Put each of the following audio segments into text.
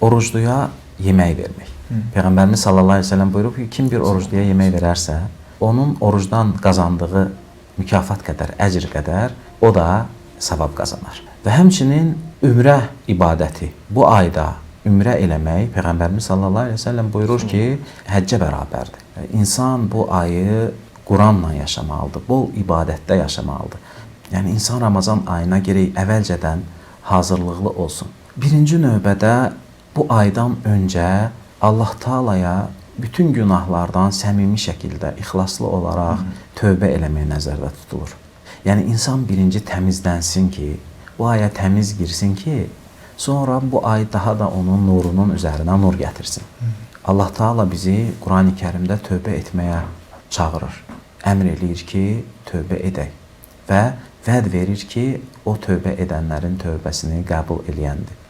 orucluya yemək vermək. Peyğəmbərimiz sallallahu əleyhi və səlləm buyurub ki, kim bir orucluya yemək verərsə, onun orucdan qazandığı mükafat qədər, əcr qədər o da savab qazanar. Və həmçinin ümrə ibadəti bu ayda ümrə eləmək Peyğəmbərimiz sallallahu əleyhi və səlləm buyurur ki, həccə bərabərdir. İnsan bu ayı Quranla yaşamalıdır, bol ibadətdə yaşamalıdır. Yəni insan Ramazan ayına gərək əvvəlcədən hazırlıqlı olsun. Birinci növbədə bu aydan öncə Allah Taalaya bütün günahlardan səmimi şəkildə, ixlaslı olaraq tövbə eləmək nəzərdə tutulur. Yəni insan birinci təmizlənsin ki, bu aya təmiz girsin ki, sonra bu ay daha da onun nurunun üzərinə nur gətirsin. Allah Taala bizi Qurani Kərimdə tövbə etməyə çağırır. Əmr eləyir ki, tövbə edək və vəd verir ki, o tövbə edənlərin tövbəsini qəbul eləyəndir.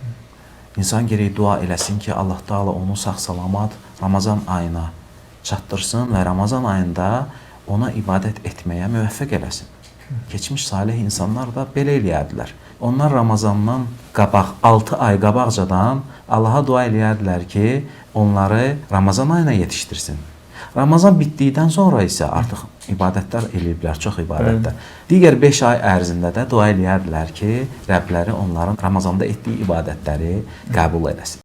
İnsan gərək dua eləsin ki, Allah Taala onu sağ-salamat Ramazan ayına çatdırsın və Ramazan ayında ona ibadət etməyə müvəffəq eləsin. Keçmiş salih insanlar da belə eləyərdilər. Onlar Ramazandan qabaq, 6 ay qabaqcadan Allaha dua eləyərdilər ki, onları Ramazan ayına yetişdirsin. Ramazan bitdikdən sonra isə artıq ibadətlər eləyiblər, çox ibadətlər. Digər 5 ay ərzində də dua eləyərdilər ki, Rəbləri onların Ramazanda etdiyi ibadətləri qəbul eləsin.